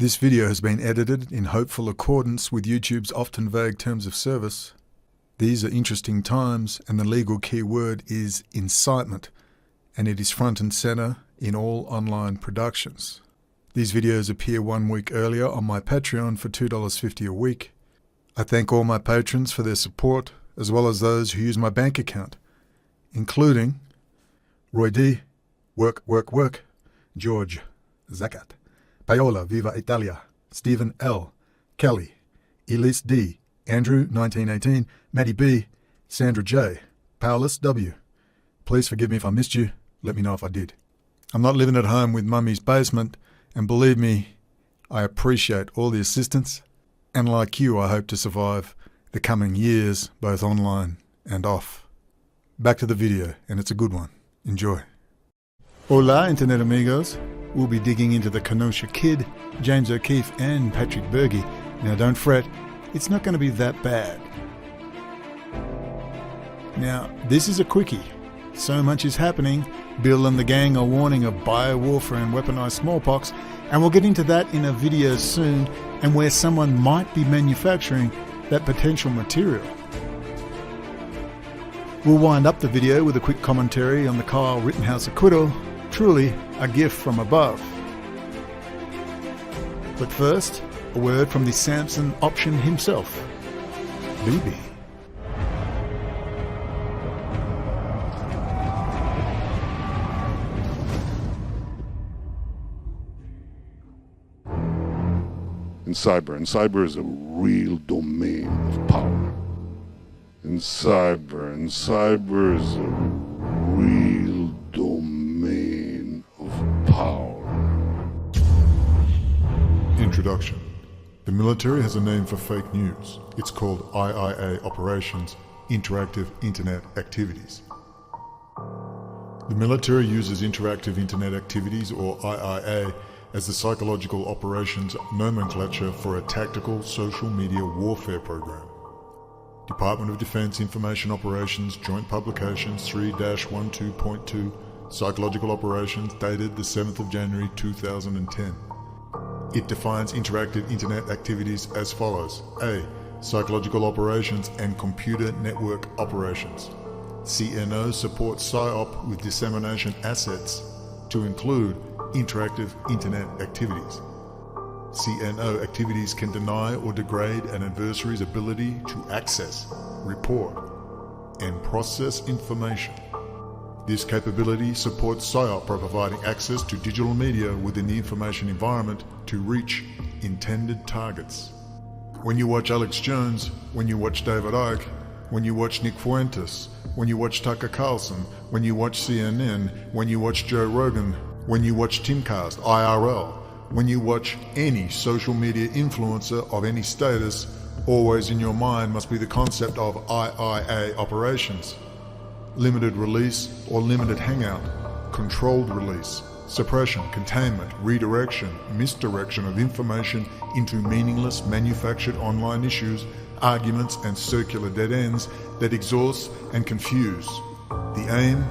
This video has been edited in hopeful accordance with YouTube's often vague terms of service. These are interesting times, and the legal key word is incitement, and it is front and center in all online productions. These videos appear 1 week earlier on my Patreon for $2.50 a week. I thank all my patrons for their support, as well as those who use my bank account, including Roy D, Work, George, Zakat, Paola, Viva Italia, Stephen L, Kelly, Elise D, Andrew, 1918, Maddie B, Sandra J, Paulus W. Please forgive me if I missed you. Let me know if I did. I'm not living at home with Mummy's basement, and believe me, I appreciate all the assistance, and like you, I hope to survive the coming years, both online and off. Back to the video, and it's a good one. Enjoy. Hola, Internet amigos. We'll be digging into the Kenosha Kid, James O'Keefe, and Patrick Berge. Now don't fret, it's not going to be that bad. Now, this is a quickie. So much is happening. Bill and the gang are warning of biowarfare and weaponized smallpox, and we'll get into that in a video soon, and where someone might be manufacturing that potential material. We'll wind up the video with a quick commentary on the Kyle Rittenhouse acquittal, truly a gift from above. But first, a word from the Samson option himself, BB. In cyber is a real domain of power. In cyber is a real domain of power. Introduction. The military has a name for fake news. It's called IIA Operations, Interactive Internet Activities. The military uses Interactive Internet Activities, or IIA, as the psychological operations nomenclature for a tactical social media warfare program. Department of Defense Information Operations Joint Publications 3-12.2 Psychological Operations dated the 7th of January 2010. It defines interactive internet activities as follows. A. Psychological operations and computer network operations. CNO supports PSYOP with dissemination assets to include interactive internet activities. CNO activities can deny or degrade an adversary's ability to access, report, and process information. This capability supports PSYOP by providing access to digital media within the information environment to reach intended targets. When you watch Alex Jones, when you watch David Icke, when you watch Nick Fuentes, when you watch Tucker Carlson, when you watch CNN, when you watch Joe Rogan, when you watch Timcast, IRL, when you watch any social media influencer of any status, always in your mind must be the concept of IIA operations. Limited release or limited hangout, controlled release, suppression, containment, redirection, misdirection of information into meaningless manufactured online issues, arguments and circular dead ends that exhaust and confuse. The aim?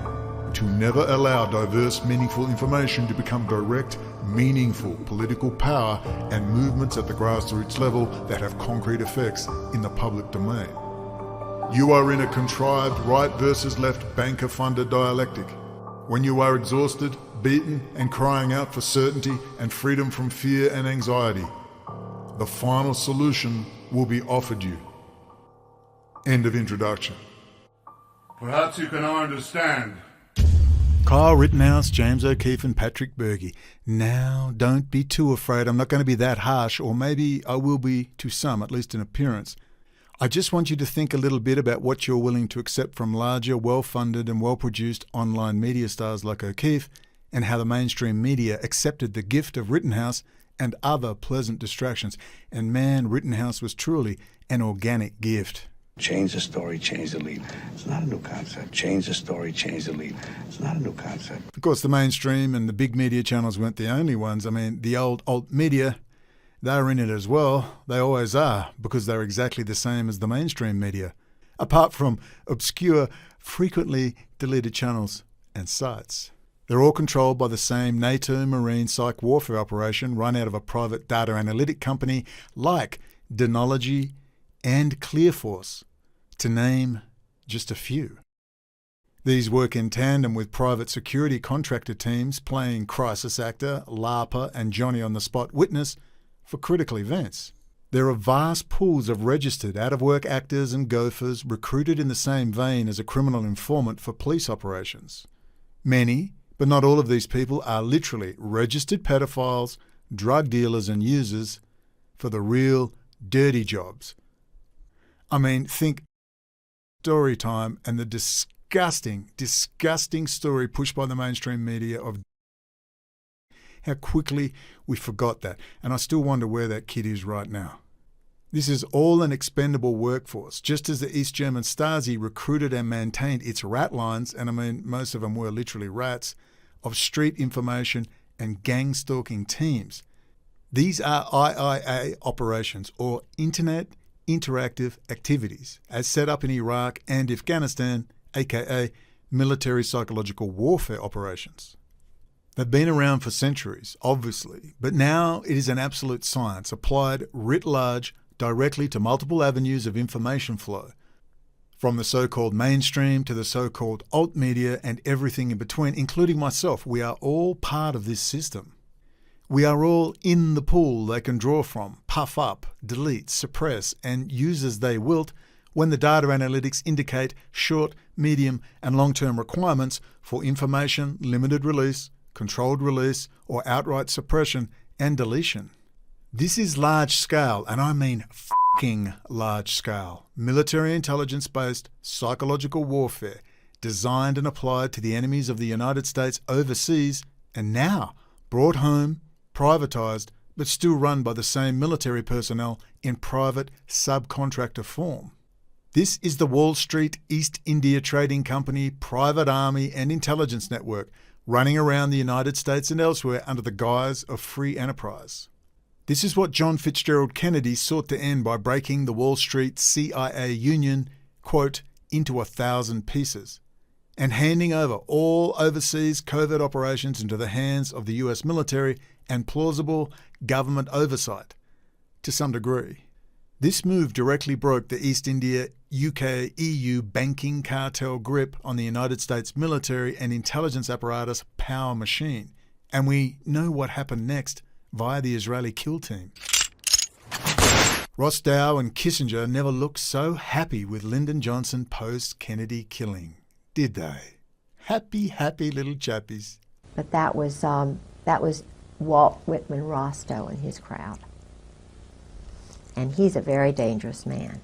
To never allow diverse, meaningful information to become direct, meaningful political power and movements at the grassroots level that have concrete effects in the public domain. You are in a contrived right versus left banker-funded dialectic. When you are exhausted, beaten, and crying out for certainty and freedom from fear and anxiety, the final solution will be offered you. End of introduction. Perhaps you can understand. Kyle Rittenhouse, James O'Keefe, and Patrick Berge. Now, don't be too afraid. I'm not going to be that harsh, or maybe I will be to some, at least in appearance. I just want you to think a little bit about what you're willing to accept from larger, well-funded and well-produced online media stars like O'Keefe, and how the mainstream media accepted the gift of Rittenhouse and other pleasant distractions. And man, Rittenhouse was truly an organic gift. Change the story, change the lead. It's not a new concept. Change the story, change the lead. It's not a new concept. Of course, the mainstream and the big media channels weren't the only ones. I mean, the old alt media, they're in it as well. They always are, because they're exactly the same as the mainstream media. Apart from obscure, frequently deleted channels and sites. They're all controlled by the same NATO marine psych warfare operation run out of a private data analytic company like Denology and ClearForce, to name just a few. These work in tandem with private security contractor teams playing crisis actor, LARPer and Johnny-on-the-spot witness for critical events. There are vast pools of registered out-of-work actors and gophers recruited in the same vein as a criminal informant for police operations. Many, but not all of these people, are literally registered pedophiles, drug dealers and users for the real dirty jobs. I mean, think story time and the disgusting story pushed by the mainstream media of how quickly we forgot that. And I still wonder where that kid is right now. This is all an expendable workforce, just as the East German Stasi recruited and maintained its rat lines, and I mean, most of them were literally rats, of street information and gang stalking teams. These are IIA operations, or Internet Interactive Activities, as set up in Iraq and Afghanistan, aka military psychological warfare operations. They've been around for centuries, obviously, but now it is an absolute science applied writ large directly to multiple avenues of information flow, from the so-called mainstream to the so-called alt media and everything in between, including myself. We are all part of this system. We are all in the pool they can draw from, puff up, delete, suppress, and use as they wilt when the data analytics indicate short, medium, and long-term requirements for information, limited release, controlled release, or outright suppression and deletion. This is large-scale, and I mean f***ing large-scale, military intelligence-based psychological warfare designed and applied to the enemies of the United States overseas and now brought home, privatised, but still run by the same military personnel in private subcontractor form. This is the Wall Street East India Trading Company, private army and intelligence network running around the United States and elsewhere under the guise of free enterprise. This is what John Fitzgerald Kennedy sought to end by breaking the Wall Street CIA union, quote, into 1,000 pieces, and handing over all overseas covert operations into the hands of the US military and plausible government oversight, to some degree. This move directly broke the East India, UK, EU banking cartel grip on the United States military and intelligence apparatus power machine. And we know what happened next via the Israeli kill team. Rothschild and Kissinger never looked so happy with Lyndon Johnson post-Kennedy killing, did they? Happy little chappies. But that was Walt Whitman Rostow and his crowd. And he's a very dangerous man,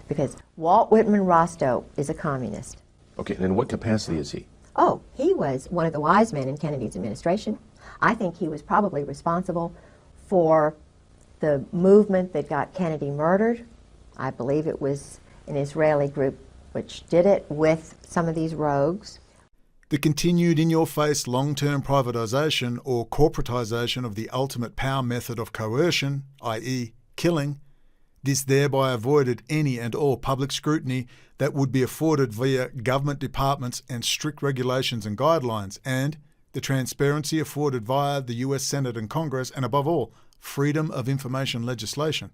because Walt Whitman Rostow is a communist. Okay, and in what capacity is he? Oh, he was one of the wise men in Kennedy's administration. I think he was probably responsible for the movement that got Kennedy murdered. I believe it was an Israeli group which did it with some of these rogues. The continued in-your-face long-term privatisation or corporatisation of the ultimate power method of coercion, i.e. killing, this thereby avoided any and all public scrutiny that would be afforded via government departments and strict regulations and guidelines, and the transparency afforded via the US Senate and Congress, and above all, freedom of information legislation.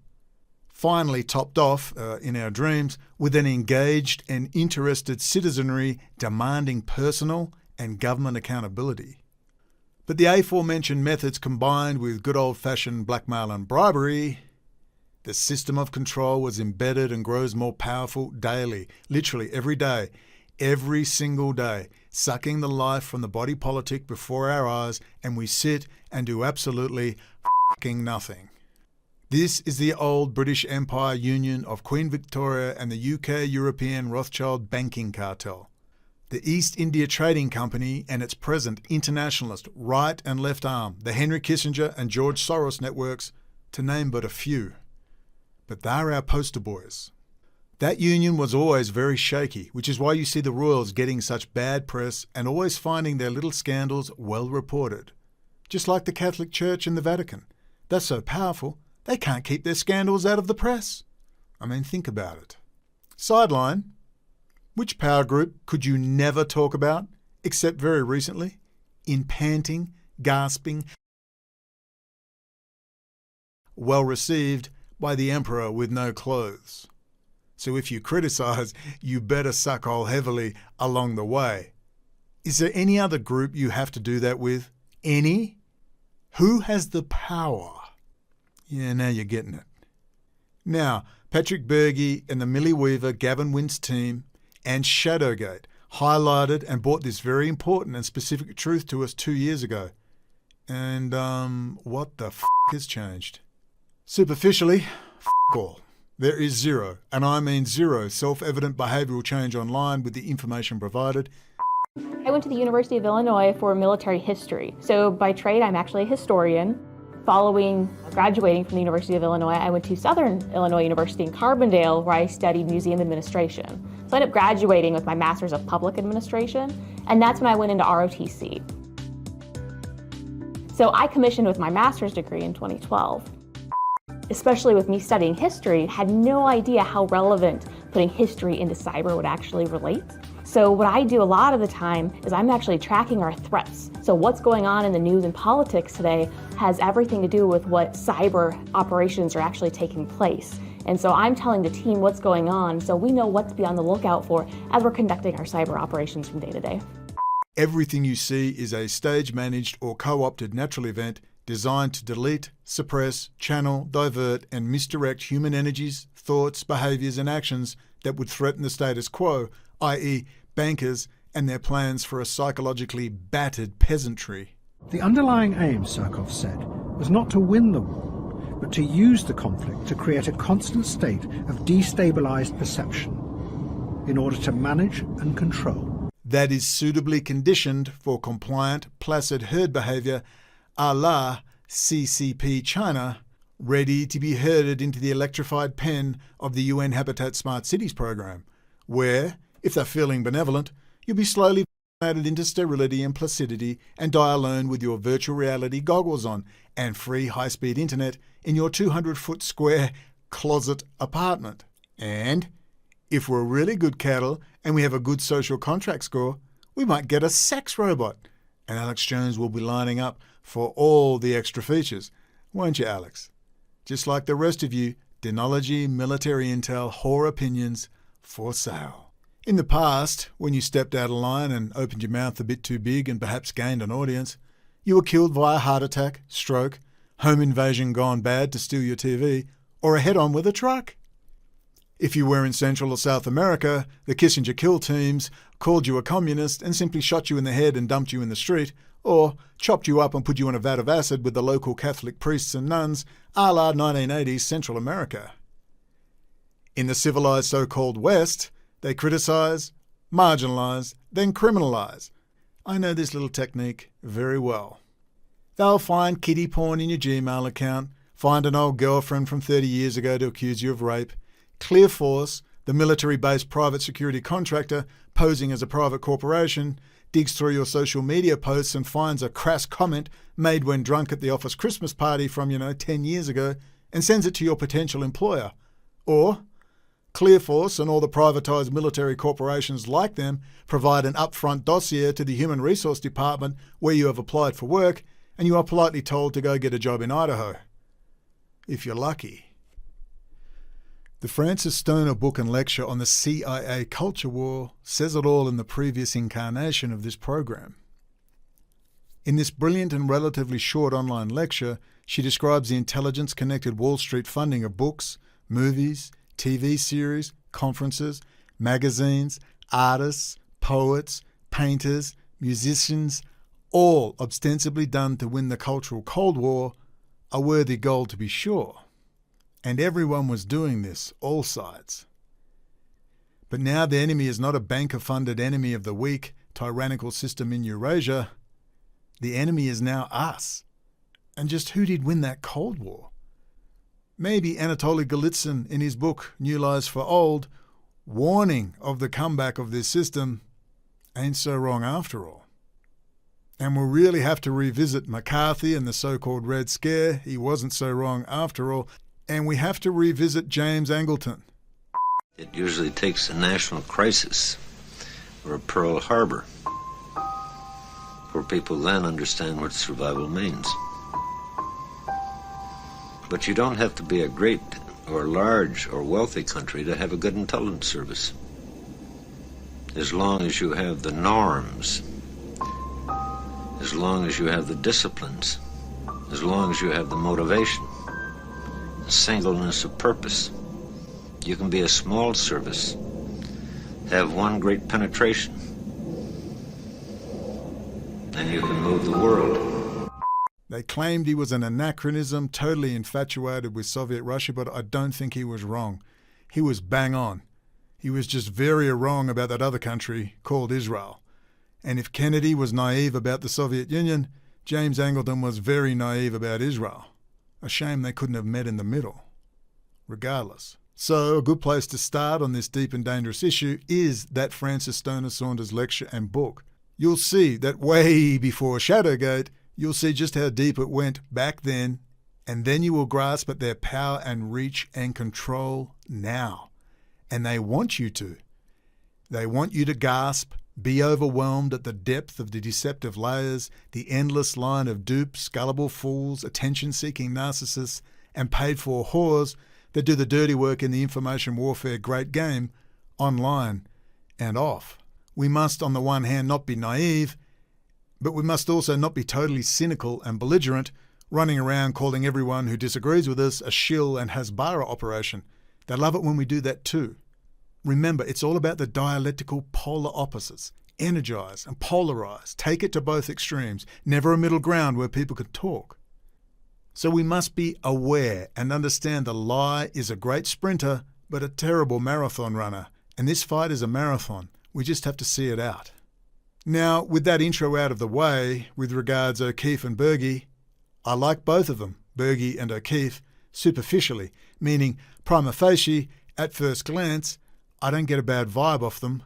Finally topped off, in our dreams, with an engaged and interested citizenry demanding personal and government accountability. But the aforementioned methods combined with good old-fashioned blackmail and bribery, the system of control was embedded and grows more powerful daily, literally every day, every single day, sucking the life from the body politic before our eyes, and we sit and do absolutely f***ing nothing. This is the old British Empire Union of Queen Victoria and the UK European Rothschild banking cartel, the East India Trading Company and its present internationalist right and left arm, the Henry Kissinger and George Soros networks, to name but a few. But they're our poster boys. That union was always very shaky, which is why you see the royals getting such bad press and always finding their little scandals well reported. Just like the Catholic Church and the Vatican. They're so powerful, they can't keep their scandals out of the press. I mean, think about it. Sideline. Which power group could you never talk about, except very recently? in panting, gasping, well received by the emperor with no clothes. So if you criticise, you better suck hole heavily along the way. Is there any other group you have to do that with? Any? Who has the power? Yeah, now you're getting it. Now, Patrick Berge and the Millie Weaver, Gavin Wynne's team, and Shadowgate highlighted and brought this very important and specific truth to us 2 years ago. And, what the f*** has changed? Superficially, f*** all. There is zero, and I mean zero, self-evident behavioural change online with the information provided. I went to the University of Illinois for military history. So by trade, I'm actually a historian. Following graduating from the University of Illinois, I went to Southern Illinois University in Carbondale, where I studied museum administration. So I ended up graduating with my Master's of Public Administration, and that's when I went into ROTC. So I commissioned with my master's degree in 2012. Especially with me studying history, had no idea how relevant putting history into cyber would actually relate. So what I do a lot of the time is I'm actually tracking our threats. So what's going on in the news and politics today has everything to do with what cyber operations are actually taking place. And so I'm telling the team what's going on so we know what to be on the lookout for as we're conducting our cyber operations from day to day. Everything you see is a stage-managed or co-opted natural event designed to delete, suppress, channel, divert, and misdirect human energies, thoughts, behaviours, and actions that would threaten the status quo, i.e., bankers and their plans for a psychologically battered peasantry. The underlying aim, Surkov said, was not to win the war, but to use the conflict to create a constant state of destabilised perception in order to manage and control. That is suitably conditioned for compliant, placid herd behaviour a la CCP China, ready to be herded into the electrified pen of the UN Habitat Smart Cities program, where, if they're feeling benevolent, you'll be slowly vaccinated into sterility and placidity and die alone with your virtual reality goggles on and free high-speed internet in your 200-foot square closet apartment. And if we're really good cattle and we have a good social contract score, we might get a sex robot. And Alex Jones will be lining up for all the extra features. Won't you, Alex? Just like the rest of you, denology, military intel, whore opinions for sale. In the past, when you stepped out of line and opened your mouth a bit too big and perhaps gained an audience, you were killed via heart attack, stroke, home invasion gone bad to steal your TV, or a head-on with a truck. If you were in Central or South America, the Kissinger kill teams called you a communist and simply shot you in the head and dumped you in the street, or chopped you up and put you in a vat of acid with the local Catholic priests and nuns, a la 1980s Central America. In the civilized so-called West, they criticise, marginalise, then criminalise. I know this little technique very well. They'll find kiddie porn in your Gmail account, find an old girlfriend from 30 years ago to accuse you of rape. Clear Force, the military-based private security contractor posing as a private corporation, digs through your social media posts and finds a crass comment made when drunk at the office Christmas party from, 10 years ago and sends it to your potential employer. Or Clear Force and all the privatised military corporations like them provide an upfront dossier to the Human Resource Department where you have applied for work and you are politely told to go get a job in Idaho. If you're lucky. The Francis Stoner book and lecture on the CIA culture war says it all in the previous incarnation of this program. In this brilliant and relatively short online lecture, she describes the intelligence-connected Wall Street funding of books, movies, TV series, conferences, magazines, artists, poets, painters, musicians, all ostensibly done to win the cultural Cold War, a worthy goal to be sure. And everyone was doing this, all sides. But now the enemy is not a banker-funded enemy of the weak, tyrannical system in Eurasia. The enemy is now us. And just who did win that Cold War? Maybe Anatoly Golitsyn in his book New Lies for Old, warning of the comeback of this system, ain't so wrong after all. And we'll really have to revisit McCarthy and the so-called Red Scare, he wasn't so wrong after all, and we have to revisit James Angleton. It usually takes a national crisis or a Pearl Harbor where people then understand what survival means. But you don't have to be a great or large or wealthy country to have a good intelligence service. As long as you have the norms, as long as you have the disciplines, as long as you have the motivation, the singleness of purpose, you can be a small service, have one great penetration, and you can move the world. They claimed he was an anachronism, totally infatuated with Soviet Russia, but I don't think he was wrong. He was bang on. He was just very wrong about that other country called Israel. And if Kennedy was naive about the Soviet Union, James Angleton was very naive about Israel. A shame they couldn't have met in the middle. Regardless. So a good place to start on this deep and dangerous issue is that Francis Stoner Saunders lecture and book. You'll see that way before Shadowgate, you'll see just how deep it went back then, and then you will grasp at their power and reach and control now. And they want you to. They want you to gasp, be overwhelmed at the depth of the deceptive layers, the endless line of dupes, gullible fools, attention-seeking narcissists, and paid-for whores that do the dirty work in the information warfare great game, online and off. We must, on the one hand, not be naive, but we must also not be totally cynical and belligerent, running around calling everyone who disagrees with us a shill and Hasbara operation. They love it when we do that too. Remember, it's all about the dialectical polar opposites. Energize and polarize. Take it to both extremes. Never a middle ground where people can talk. So we must be aware and understand the lie is a great sprinter, but a terrible marathon runner. And this fight is a marathon. We just have to see it out. Now, with that intro out of the way, with regards O'Keefe and Berge, I like both of them, Berge and O'Keefe, superficially, meaning prima facie, at first glance, I don't get a bad vibe off them.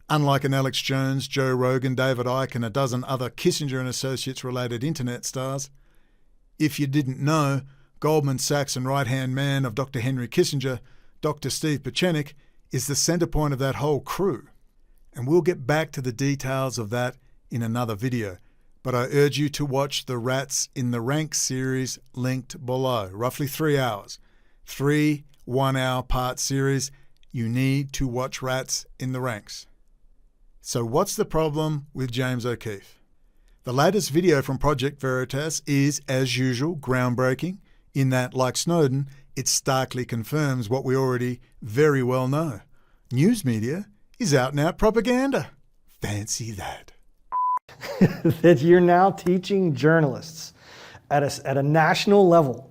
Unlike an Alex Jones, Joe Rogan, David Icke and a dozen other Kissinger and Associates related internet stars. If you didn't know, Goldman Sachs and right-hand man of Dr. Henry Kissinger, Dr. Steve Bannon, is the centre point of that whole crew. And we'll get back to the details of that in another video. But I urge you to watch the Rats in the Ranks series linked below, roughly 3 hours. 3 one-hour part series. You need to watch Rats in the Ranks. So what's the problem with James O'Keefe? The latest video from Project Veritas is, as usual, groundbreaking, in that, like Snowden, it starkly confirms what we already very well know. News media is out-and-out propaganda. Fancy that. That you're now teaching journalists at a national level,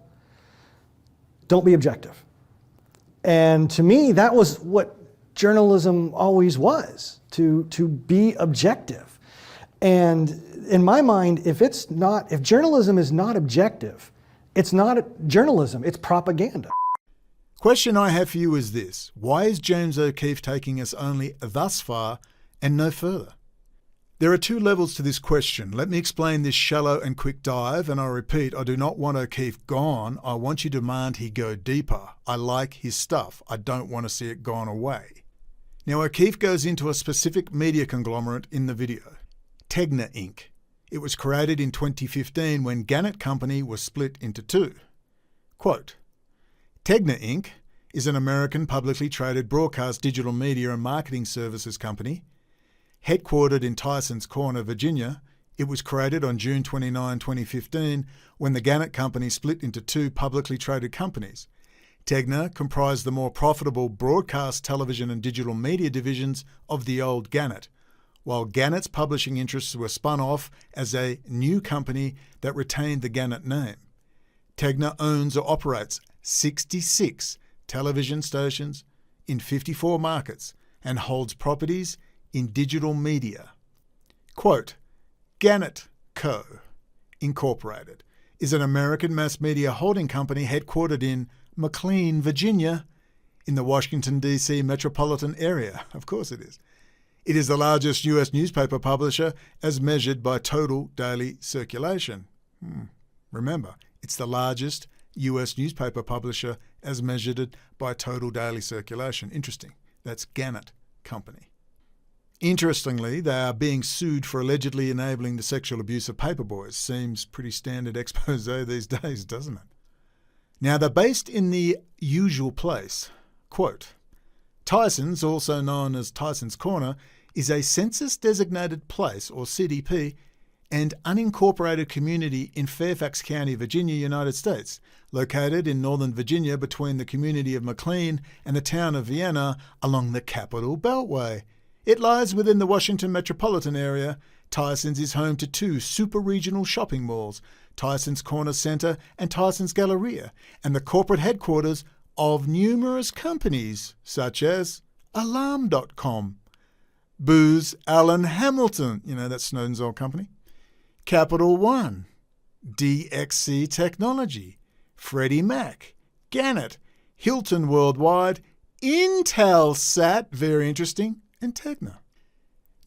don't be objective. And to me, that was what journalism always was, to be objective. And in my mind, if journalism is not objective, it's not journalism, it's propaganda. Question I have for you is this. Why is James O'Keefe taking us only thus far and no further? There are 2 levels to this question. Let me explain this shallow and quick dive, and I repeat, I do not want O'Keefe gone. I want you to demand he go deeper. I like his stuff. I don't want to see it gone away. Now, O'Keefe goes into a specific media conglomerate in the video, Tegna Inc. It was created in 2015 when Gannett Company was split into 2. Quote, Tegna Inc. is an American publicly traded broadcast digital media and marketing services company. Headquartered in Tysons Corner, Virginia, it was created on June 29, 2015, when the Gannett Company split into 2 publicly traded companies. Tegna comprised the more profitable broadcast television and digital media divisions of the old Gannett, while Gannett's publishing interests were spun off as a new company that retained the Gannett name. Tegna owns or operates 66 television stations in 54 markets and holds properties in digital media. Quote, Gannett Co. Incorporated is an American mass media holding company headquartered in McLean, Virginia, in the Washington, D.C. metropolitan area. Of course it is. It is the largest U.S. newspaper publisher as measured by total daily circulation. Remember, it's the largest U.S. newspaper publisher as measured by total daily circulation. Interesting. That's Gannett Company. Interestingly, they are being sued for allegedly enabling the sexual abuse of paperboys. Seems pretty standard expose these days, doesn't it? Now, they're based in the usual place. Quote, Tyson's, also known as Tyson's Corner, is a census-designated place, or CDP, and unincorporated community in Fairfax County, Virginia, United States, located in northern Virginia between the community of McLean and the town of Vienna along the Capital Beltway. It lies within the Washington metropolitan area. Tyson's is home to two super-regional shopping malls, Tyson's Corner Center and Tyson's Galleria, and the corporate headquarters of numerous companies such as Alarm.com, Booz Allen Hamilton, that's Snowden's old company, Capital One, DXC Technology, Freddie Mac, Gannett, Hilton Worldwide, Intelsat, very interesting, and Tegna.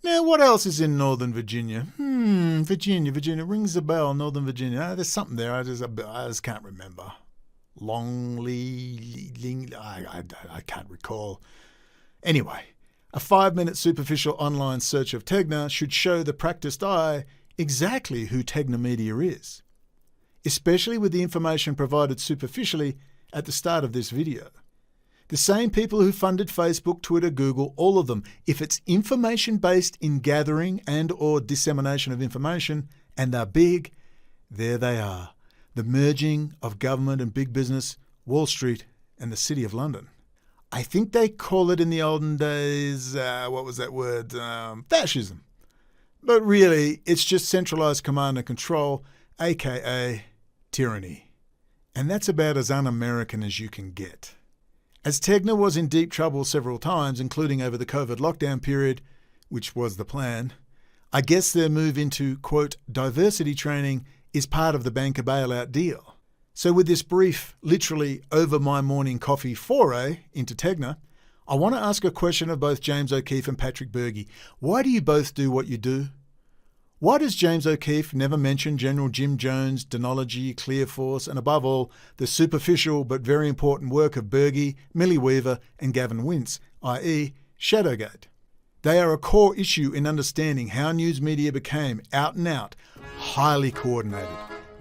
Now, what else is in Northern Virginia? Virginia rings a bell. Northern Virginia. There's something there. I just can't remember. I can't recall. Anyway, a 5-minute superficial online search of Tegna should show the practiced eye exactly who Tegna Media is, especially with the information provided superficially at the start of this video. The same people who funded Facebook, Twitter, Google, all of them, if it's information-based in gathering and or dissemination of information, and they're big, there they are. The merging of government and big business, Wall Street and the City of London. I think they call it in the olden days, what was that word? Fascism. But really, it's just centralised command and control, aka tyranny. And that's about as un-American as you can get. As Tegna was in deep trouble several times, including over the COVID lockdown period, which was the plan, I guess their move into, quote, diversity training is part of the banker bailout deal. So with this brief, literally over my morning coffee foray into Tegna, I want to ask a question of both James O'Keefe and Patrick Berge. Why do you both do what you do? Why does James O'Keefe never mention General Jim Jones, Denology, Clear Force, and above all, the superficial but very important work of Berge, Millie Weaver, and Gavin Wince, i.e. Shadowgate? They are a core issue in understanding how news media became out-and-out, highly coordinated,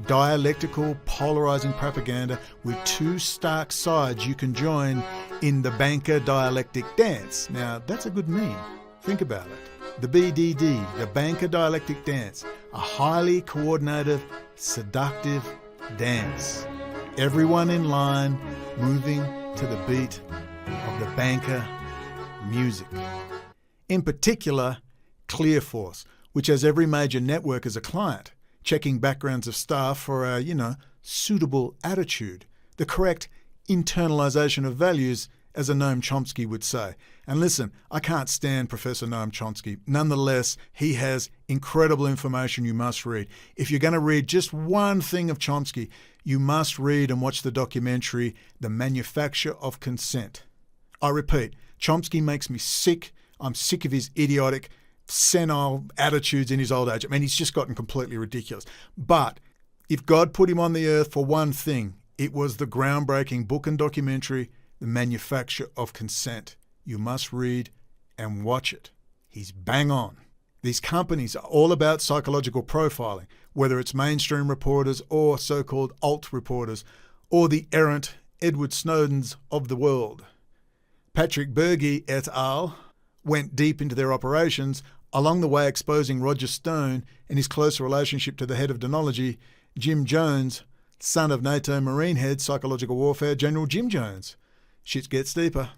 dialectical, polarising propaganda with two stark sides you can join in the banker dialectic dance. Now, that's a good meme. Think about it. The BDD, the banker dialectic dance, a highly coordinated, seductive dance. Everyone in line, moving to the beat of the banker music. In particular, Clear Force, which has every major network as a client, checking backgrounds of staff for a, suitable attitude, the correct internalization of values, as a Noam Chomsky would say. And listen, I can't stand Professor Noam Chomsky. Nonetheless, he has incredible information you must read. If you're going to read just one thing of Chomsky, you must read and watch the documentary, The Manufacture of Consent. I repeat, Chomsky makes me sick. I'm sick of his idiotic, senile attitudes in his old age. I mean, he's just gotten completely ridiculous. But if God put him on the earth for one thing, it was the groundbreaking book and documentary, The Manufacture of Consent. You must read and watch it. He's bang on. These companies are all about psychological profiling, whether it's mainstream reporters or so-called alt reporters, or the errant Edward Snowdens of the world. Patrick Berge et al. Went deep into their operations, along the way exposing Roger Stone and his close relationship to the head of Denology, Jim Jones, son of NATO Marine head psychological warfare General Jim Jones. Shit gets deeper.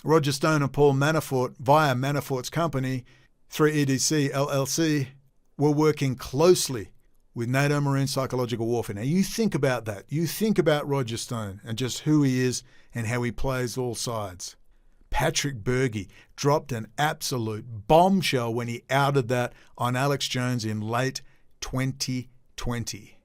Roger Stone and Paul Manafort, via Manafort's company, 3EDC LLC, were working closely with NATO Marine psychological warfare. Now you think about that. You think about Roger Stone and just who he is and how he plays all sides. Patrick Berge dropped an absolute bombshell when he outed that on Alex Jones in late 2020.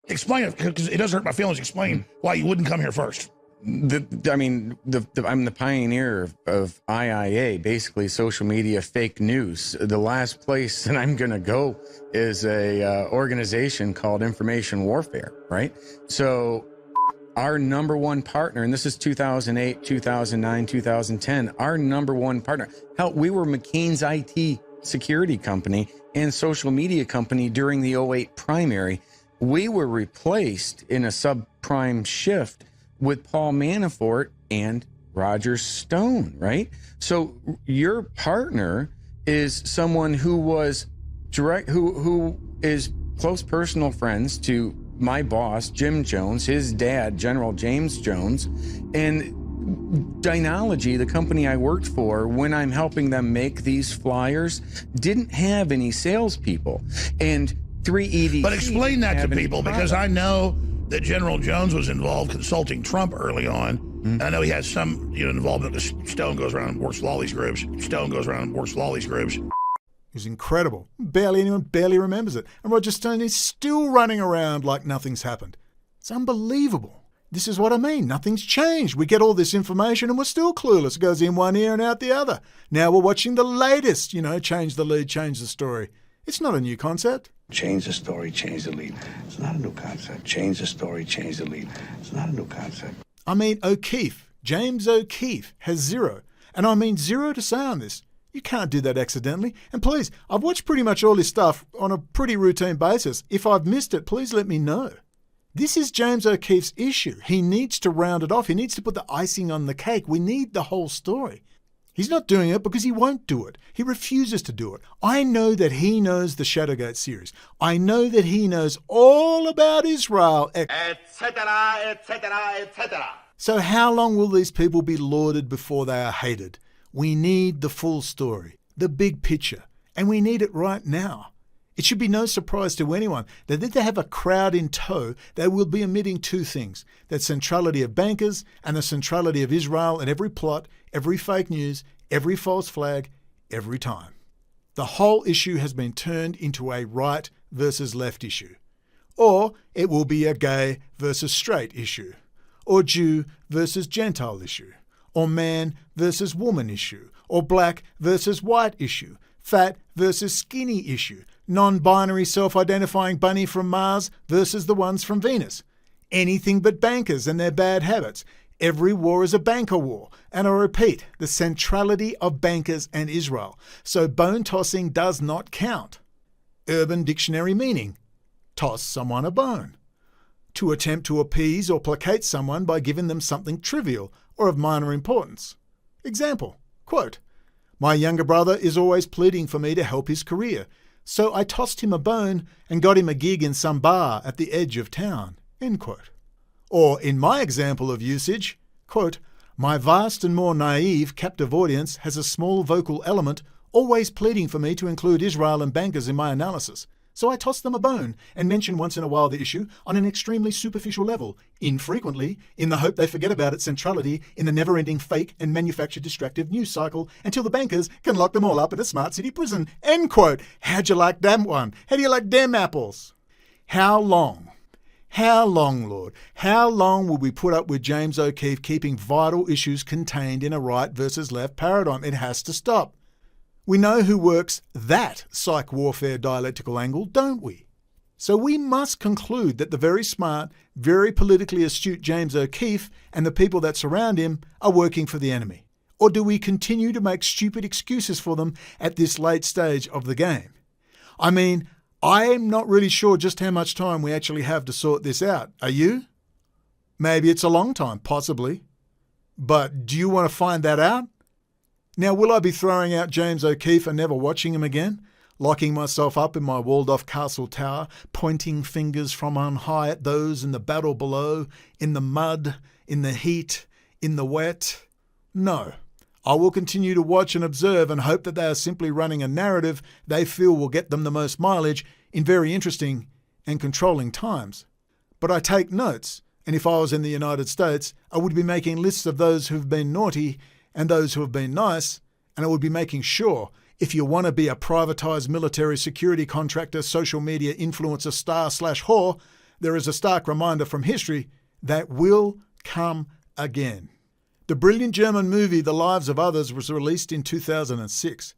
Explain it, because it doesn't hurt my feelings. Explain why you wouldn't come here first. I'm the pioneer of IIA, basically social media fake news. The last place that I'm going to go is a organization called Information Warfare, right? So our number one partner, and this is 2008, 2009, 2010, our number one partner. Hell, we were McCain's IT security company and social media company during the '08 primary. We were replaced in a subprime shift with Paul Manafort and Roger Stone, right? So your partner is someone who was who is close personal friends to my boss, Jim Jones, his dad, General James Jones, and Dynology, the company I worked for, when I'm helping them make these flyers, didn't have any salespeople. And 3EDC. But explain that to people, because I know that General Jones was involved consulting Trump early on. And I know he has some involvement because Stone goes around and works with all these groups. It was incredible. Anyone barely remembers it. And Roger Stone is still running around like nothing's happened. It's unbelievable. This is what I mean. Nothing's changed. We get all this information and we're still clueless. It goes in one ear and out the other. Now we're watching the latest, change the lead, change the story. It's not a new concept. Change the story, change the lead. It's not a new concept. Change the story, change the lead. It's not a new concept. I mean, O'Keefe, James O'Keefe has 0. And I mean 0 to say on this. You can't do that accidentally. And please, I've watched pretty much all his stuff on a pretty routine basis. If I've missed it, please let me know. This is James O'Keefe's issue. He needs to round it off. He needs to put the icing on the cake. We need the whole story. He's not doing it because he won't do it. He refuses to do it. I know that he knows the Shadowgate series. I know that he knows all about Israel, etc., etc., etc. So how long will these people be lauded before they are hated? We need the full story, the big picture, and we need it right now. It should be no surprise to anyone that if they have a crowd in tow, they will be omitting 2 things: the centrality of bankers and the centrality of Israel in every plot, every fake news, every false flag, every time. The whole issue has been turned into a right versus left issue. Or it will be a gay versus straight issue, or Jew versus Gentile issue, or man versus woman issue, or black versus white issue, fat versus skinny issue, non-binary self-identifying bunny from Mars versus the ones from Venus. Anything but bankers and their bad habits. Every war is a banker war. And I repeat, the centrality of bankers and Israel. So bone tossing does not count. Urban Dictionary meaning: toss someone a bone. To attempt to appease or placate someone by giving them something trivial or of minor importance. Example, quote, "My younger brother is always pleading for me to help his career, so I tossed him a bone and got him a gig in some bar at the edge of town." End quote. Or in my example of usage, quote, "My vast and more naive captive audience has a small vocal element always pleading for me to include Israel and bankers in my analysis. So I toss them a bone and mention once in a while the issue on an extremely superficial level, infrequently, in the hope they forget about its centrality in the never-ending fake and manufactured distractive news cycle until the bankers can lock them all up in a smart city prison." End quote. How'd you like that one? How do you like them apples? How long? How long, Lord? How long will we put up with James O'Keefe keeping vital issues contained in a right versus left paradigm? It has to stop. We know who works that psych warfare dialectical angle, don't we? So we must conclude that the very smart, very politically astute James O'Keefe and the people that surround him are working for the enemy. Or do we continue to make stupid excuses for them at this late stage of the game? I mean, I am not really sure just how much time we actually have to sort this out. Are you? Maybe it's a long time, possibly. But do you want to find that out? Now, will I be throwing out James O'Keefe and never watching him again? Locking myself up in my walled-off castle tower, pointing fingers from on high at those in the battle below, in the mud, in the heat, in the wet? No. I will continue to watch and observe and hope that they are simply running a narrative they feel will get them the most mileage in very interesting and controlling times. But I take notes, and if I was in the United States, I would be making lists of those who have been naughty and those who have been nice, and I would be making sure if you want to be a privatised military security contractor, social media influencer, star/whore, there is a stark reminder from history that will come again. The brilliant German movie The Lives of Others was released in 2006.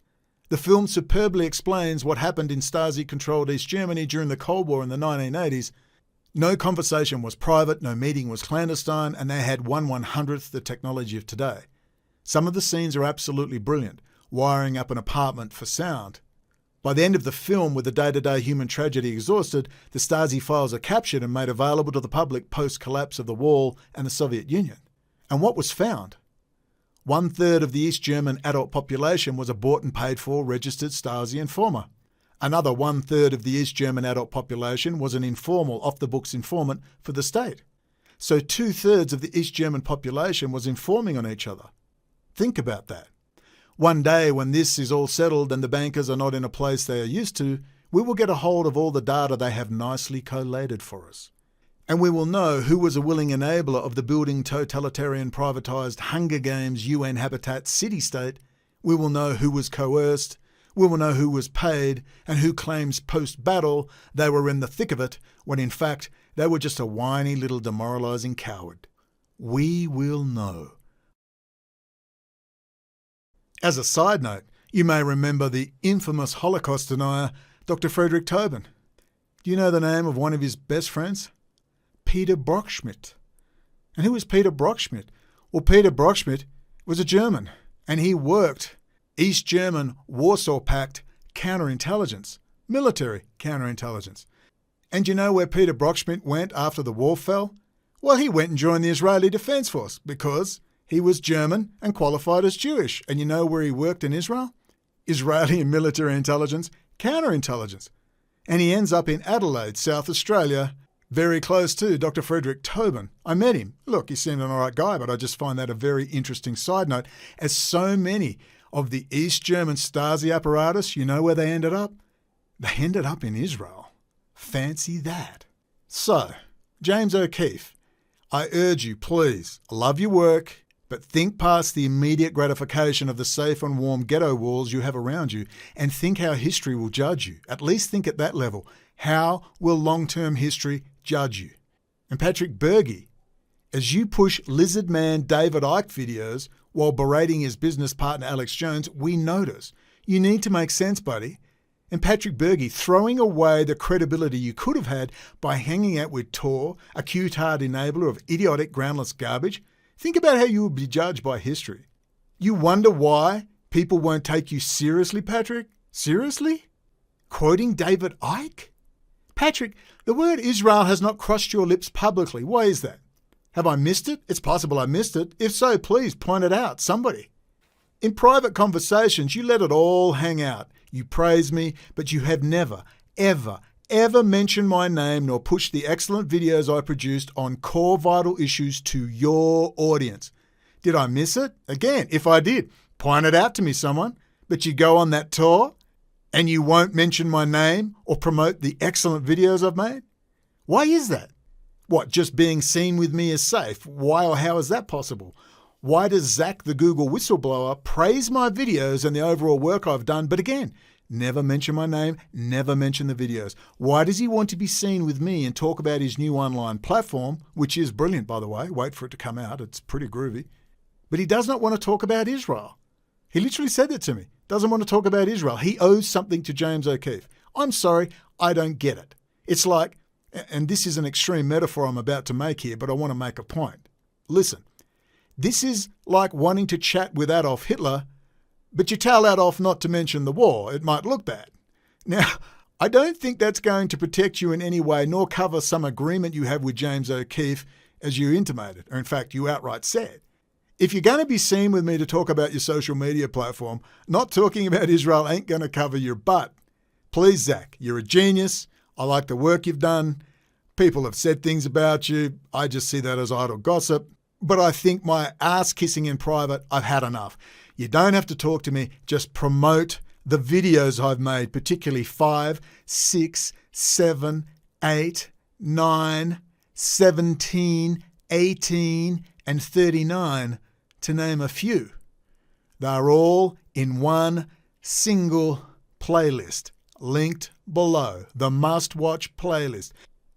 The film superbly explains what happened in Stasi-controlled East Germany during the Cold War in the 1980s. No conversation was private, no meeting was clandestine, and they had 1/100th the technology of today. Some of the scenes are absolutely brilliant, wiring up an apartment for sound. By the end of the film, with the day-to-day human tragedy exhausted, the Stasi files are captured and made available to the public post-collapse of the wall and the Soviet Union. And what was found? 1/3 of the East German adult population was a bought and paid for registered Stasi informer. Another 1/3 of the East German adult population was an informal, off-the-books informant for the state. So 2/3 of the East German population was informing on each other. Think about that. One day, when this is all settled and the bankers are not in a place they are used to, we will get a hold of all the data they have nicely collated for us. And we will know who was a willing enabler of the building totalitarian privatised Hunger Games UN habitat city-state. We will know who was coerced. We will know who was paid and who claims post-battle they were in the thick of it when in fact they were just a whiny little demoralising coward. We will know. As a side note, you may remember the infamous Holocaust denier, Dr. Friedrich Tobin. Do you know the name of one of his best friends? Peter Brockschmidt. And who was Peter Brockschmidt? Well, Peter Brockschmidt was a German, and he worked East German Warsaw Pact counterintelligence, military counterintelligence. And you know where Peter Brockschmidt went after the wall fell? Well, he went and joined the Israeli Defense Force because he was German and qualified as Jewish. And you know where he worked in Israel? Israeli military intelligence, counterintelligence. And he ends up in Adelaide, South Australia, very close to Dr. Friedrich Tobin. I met him. Look, he seemed an all right guy, but I just find that a very interesting side note. As so many of the East German Stasi apparatus, you know where they ended up? They ended up in Israel. Fancy that. So, James O'Keefe, I urge you, please, I love your work, but think past the immediate gratification of the safe and warm ghetto walls you have around you and think how history will judge you. At least think at that level. How will long-term history judge you? And Patrick Berge, as you push lizard man David Icke videos while berating his business partner Alex Jones, we notice. You need to make sense, buddy. And Patrick Berge, throwing away the credibility you could have had by hanging out with Tor, a cute-hard enabler of idiotic, groundless garbage. Think about how you would be judged by history. You wonder why people won't take you seriously, Patrick? Seriously? Quoting David Icke? Patrick, the word Israel has not crossed your lips publicly. Why is that? Have I missed it? It's possible I missed it. If so, please point it out, somebody. In private conversations, you let it all hang out. You praise me, but you have never, ever, ever mentioned my name nor pushed the excellent videos I produced on core vital issues to your audience. Did I miss it? Again, if I did, point it out to me, someone. But you go on that tour and you won't mention my name or promote the excellent videos I've made? Why is that? What, just being seen with me is safe? Why or how is that possible? Why does Zach the Google whistleblower praise my videos and the overall work I've done, but again, never mention my name, never mention the videos? Why does he want to be seen with me and talk about his new online platform, which is brilliant, by the way? Wait for it to come out. It's pretty groovy. But he does not want to talk about Israel. He literally said that to me. Doesn't want to talk about Israel. He owes something to James O'Keefe. I'm sorry, I don't get it. It's like, and this is an extreme metaphor I'm about to make here, but I want to make a point. Listen, this is like wanting to chat with Adolf Hitler, but you tell Adolf not to mention the war. It might look bad. Now, I don't think that's going to protect you in any way, nor cover some agreement you have with James O'Keefe, as you intimated, or in fact, you outright said. If you're going to be seen with me to talk about your social media platform, not talking about Israel ain't going to cover your butt. Please, Zach, you're a genius. I like the work you've done. People have said things about you. I just see that as idle gossip. But I think my ass kissing in private, I've had enough. You don't have to talk to me. Just promote the videos I've made, particularly 5, 6, 7, 8, 9, 17, 18, and 39, to name a few. They're all in one single playlist, linked below, the must-watch playlist.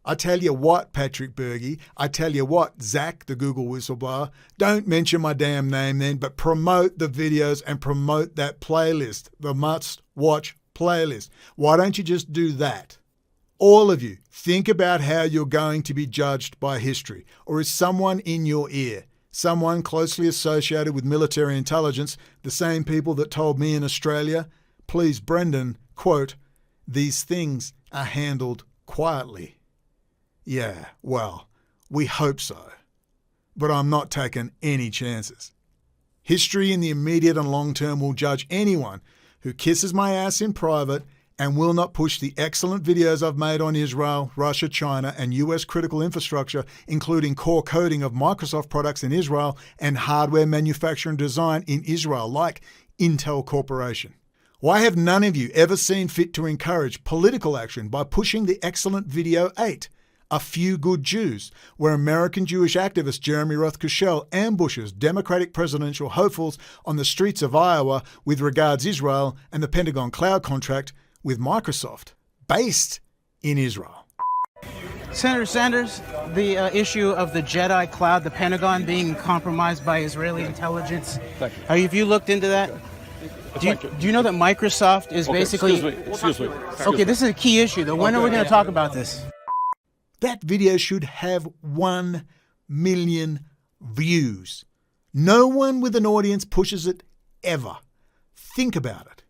I tell you what, Patrick Berge, I tell you what, Zach, the Google whistleblower, don't mention my damn name then, but promote the videos and promote that playlist, the must-watch playlist. Why don't you just do that? All of you, think about how you're going to be judged by history, or is someone in your ear, someone closely associated with military intelligence, the same people that told me in Australia, please, Brendon, quote, "These things are handled quietly." Yeah, well, we hope so. But I'm not taking any chances. History in the immediate and long term will judge anyone who kisses my ass in private and will not push the excellent videos I've made on Israel, Russia, China, and US critical infrastructure, including core coding of Microsoft products in Israel and hardware manufacture and design in Israel, like Intel Corporation. Why have none of you ever seen fit to encourage political action by pushing the excellent video 8, A Few Good Jews, where American Jewish activist Jeremy Rothschild ambushes Democratic presidential hopefuls on the streets of Iowa with regards Israel and the Pentagon cloud contract with Microsoft, based in Israel? Senator Sanders, the issue of the Jedi cloud, the Pentagon being compromised by Israeli intelligence. Have you looked into that? Do you know that Microsoft is basically... Excuse me. Okay, this is a key issue, though. When are we going to talk about this? That video should have 1 million views. No one with an audience pushes it ever. Think about it.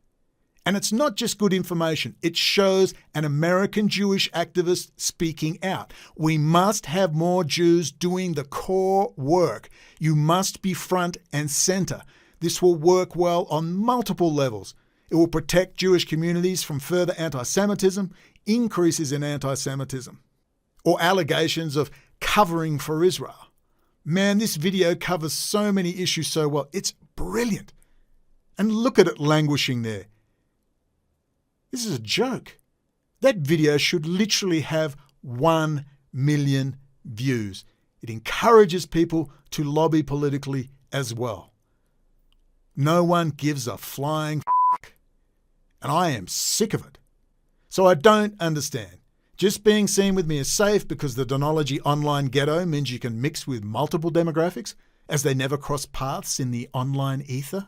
And it's not just good information. It shows an American Jewish activist speaking out. We must have more Jews doing the core work. You must be front and center. This will work well on multiple levels. It will protect Jewish communities from further anti-Semitism, increases in anti-Semitism, or allegations of covering for Israel. Man, this video covers so many issues so well. It's brilliant. And look at it languishing there. This is a joke. That video should literally have 1 million views. It encourages people to lobby politically as well. No one gives a flying f***, and I am sick of it. So I don't understand. Just being seen with me is safe because the Denology online ghetto means you can mix with multiple demographics as they never cross paths in the online ether.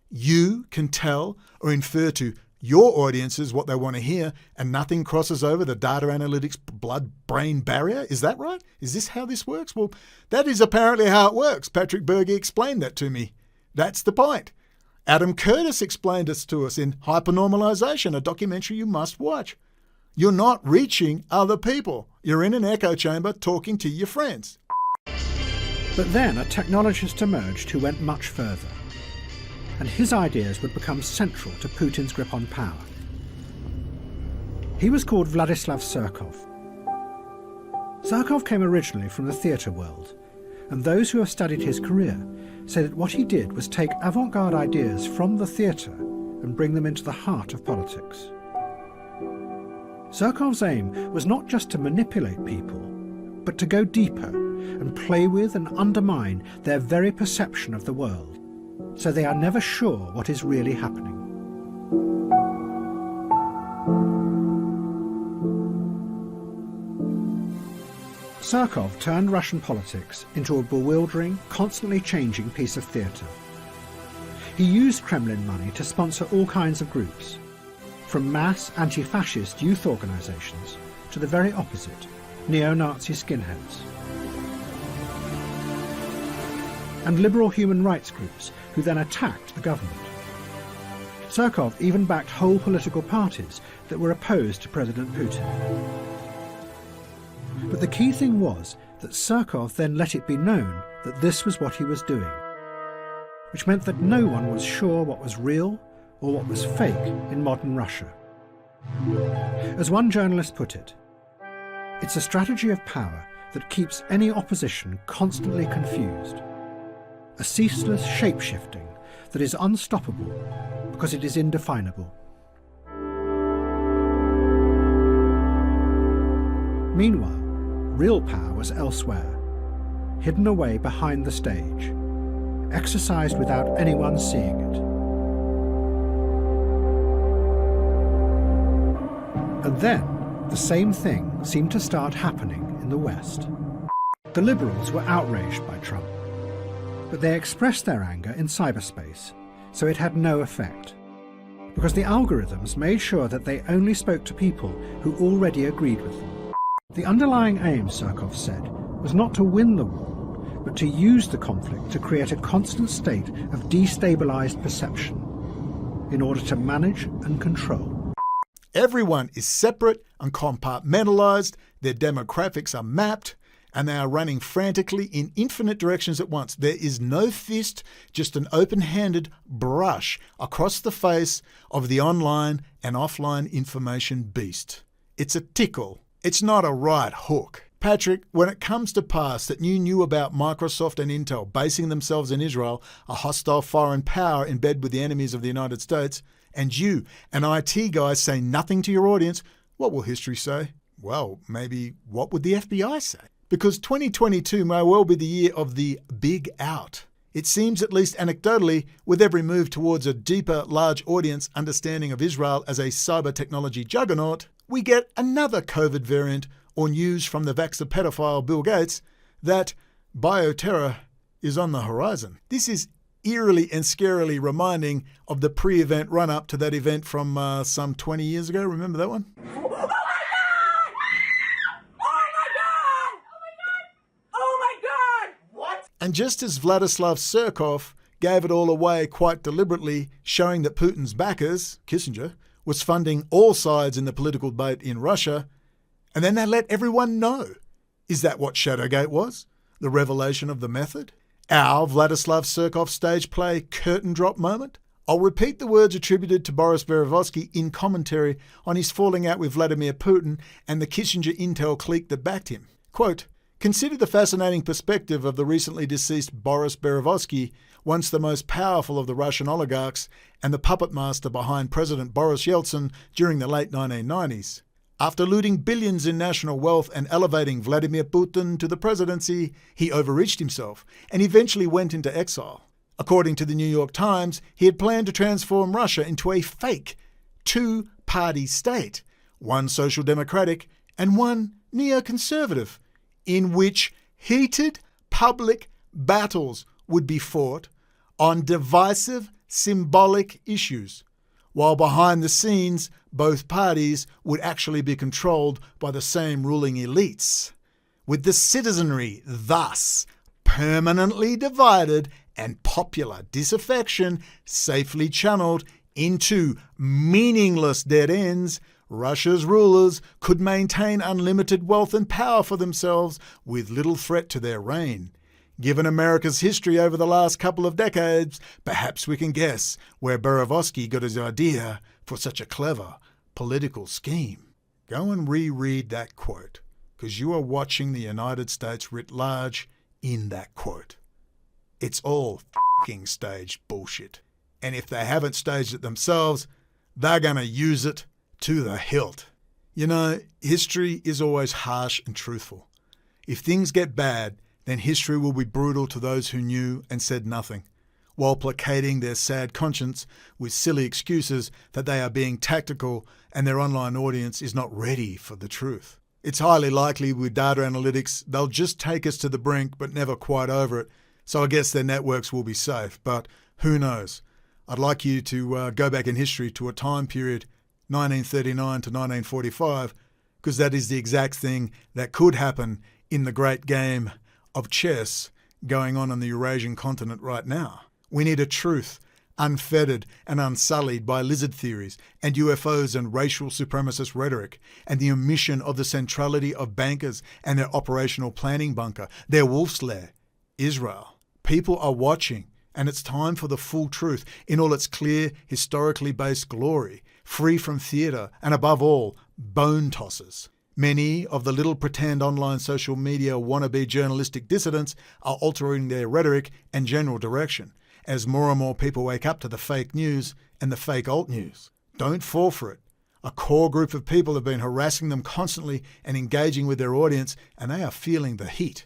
You can tell or infer to your audiences what they want to hear and nothing crosses over the data analytics blood-brain barrier. Is that right? Is this how this works? Well, that is apparently how it works. Patrick Berge explained that to me. That's the point. Adam Curtis explained this to us in Hypernormalization, a documentary you must watch. You're not reaching other people. You're in an echo chamber talking to your friends. But then a technologist emerged who went much further, and his ideas would become central to Putin's grip on power. He was called Vladislav Surkov. Surkov came originally from the theatre world, and those who have studied his career say that what he did was take avant-garde ideas from the theatre and bring them into the heart of politics. Surkov's aim was not just to manipulate people, but to go deeper and play with and undermine their very perception of the world, so they are never sure what is really happening. Surkov turned Russian politics into a bewildering, constantly changing piece of theatre. He used Kremlin money to sponsor all kinds of groups, from mass anti-fascist youth organisations to the very opposite, neo-Nazi skinheads. And liberal human rights groups who then attacked the government. Surkov even backed whole political parties that were opposed to President Putin. But the key thing was that Surkov then let it be known that this was what he was doing, which meant that no one was sure what was real or what was fake in modern Russia. As one journalist put it, it's a strategy of power that keeps any opposition constantly confused, a ceaseless shape-shifting that is unstoppable because it is indefinable. Meanwhile, real power was elsewhere, hidden away behind the stage, exercised without anyone seeing it. And then, the same thing seemed to start happening in the West. The liberals were outraged by Trump, but they expressed their anger in cyberspace, so it had no effect, because the algorithms made sure that they only spoke to people who already agreed with them. The underlying aim, Surkov said, was not to win the war, but to use the conflict to create a constant state of destabilized perception, in order to manage and control. Everyone is separate and compartmentalized, their demographics are mapped, and they are running frantically in infinite directions at once. There is no fist, just an open-handed brush across the face of the online and offline information beast. It's a tickle. It's not a right hook. Patrick, when it comes to pass that you knew about Microsoft and Intel basing themselves in Israel, a hostile foreign power in bed with the enemies of the United States, and you, an IT guy, say nothing to your audience, what will history say? Well, maybe what would the FBI say? Because 2022 may well be the year of the big out. It seems, at least anecdotally, with every move towards a deeper, large audience understanding of Israel as a cyber technology juggernaut, we get another COVID variant or news from the vaxxer pedophile Bill Gates that bioterror is on the horizon. This is eerily and scarily reminding of the pre-event run-up to that event from some 20 years ago. Remember that one? And just as Vladislav Surkov gave it all away quite deliberately, showing that Putin's backers, Kissinger, was funding all sides in the political debate in Russia, and then they let everyone know. Is that what Shadowgate was? The revelation of the method? Our Vladislav Surkov stage play curtain drop moment? I'll repeat the words attributed to Boris Berezovsky in commentary on his falling out with Vladimir Putin and the Kissinger intel clique that backed him. Quote, "Consider the fascinating perspective of the recently deceased Boris Berezovsky, once the most powerful of the Russian oligarchs and the puppet master behind President Boris Yeltsin during the late 1990s. After looting billions in national wealth and elevating Vladimir Putin to the presidency, he overreached himself and eventually went into exile. According to the New York Times, he had planned to transform Russia into a fake two-party state, one social democratic and one neoconservative, in which heated public battles would be fought on divisive symbolic issues, while behind the scenes both parties would actually be controlled by the same ruling elites, with the citizenry thus permanently divided and popular disaffection safely channeled into meaningless dead ends. Russia's rulers could maintain unlimited wealth and power for themselves with little threat to their reign. Given America's history over the last couple of decades, perhaps we can guess where Berezovsky got his idea for such a clever political scheme." Go and reread that quote, because you are watching the United States writ large in that quote. It's all f***ing staged bullshit. And if they haven't staged it themselves, they're going to use it to the hilt. You know, history is always harsh and truthful. If things get bad, then history will be brutal to those who knew and said nothing, while placating their sad conscience with silly excuses that they are being tactical and their online audience is not ready for the truth. It's highly likely with data analytics, they'll just take us to the brink but never quite over it, so I guess their networks will be safe, but who knows? I'd like you to go back in history to a time period 1939 to 1945, because that is the exact thing that could happen in the great game of chess going on the Eurasian continent right now. We need a truth unfettered and unsullied by lizard theories and UFOs and racial supremacist rhetoric, and the omission of the centrality of bankers and their operational planning bunker, their wolf's lair, Israel. People are watching, and it's time for the full truth in all its clear, historically based glory, free from theatre and, above all, bone tossers. Many of the little pretend online social media wannabe journalistic dissidents are altering their rhetoric and general direction as more and more people wake up to the fake news and the fake alt news. Don't fall for it. A core group of people have been harassing them constantly and engaging with their audience, and they are feeling the heat.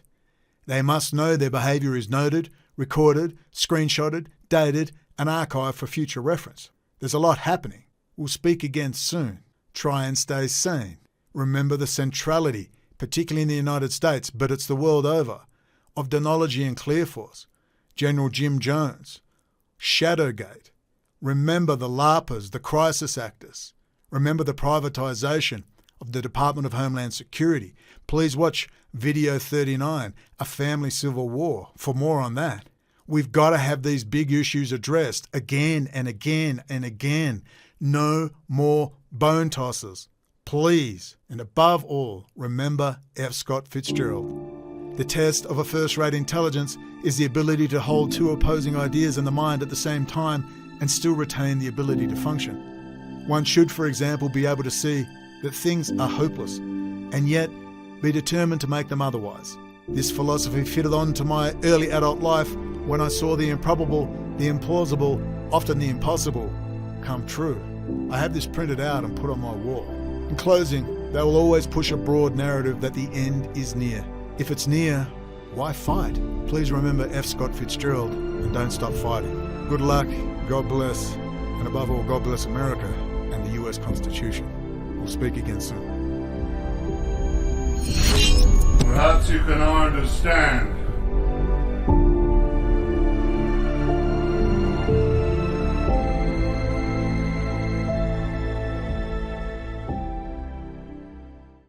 They must know their behaviour is noted, recorded, screenshotted, dated, and archived for future reference. There's a lot happening. We'll speak again soon. Try and stay sane. Remember the centrality, particularly in the United States, but it's the world over, of Denology and Clearforce, General Jim Jones, Shadowgate. Remember the LARPers, the crisis actors. Remember the privatisation of the Department of Homeland Security. Please watch Video 39, A Family Civil War, for more on that. We've got to have these big issues addressed again and again and again. No more bone tossers. Please, and above all, remember F. Scott Fitzgerald. The test of a first-rate intelligence is the ability to hold two opposing ideas in the mind at the same time and still retain the ability to function. One should, for example, be able to see that things are hopeless and yet be determined to make them otherwise. This philosophy fitted on to my early adult life when I saw the improbable, the implausible, often the impossible, come true. I have this printed out and put on my wall. In closing, they will always push a broad narrative that the end is near. If it's near, why fight? Please remember F. Scott Fitzgerald and don't stop fighting. Good luck, God bless, and above all, God bless America and the US Constitution. We'll speak again soon. Perhaps you can understand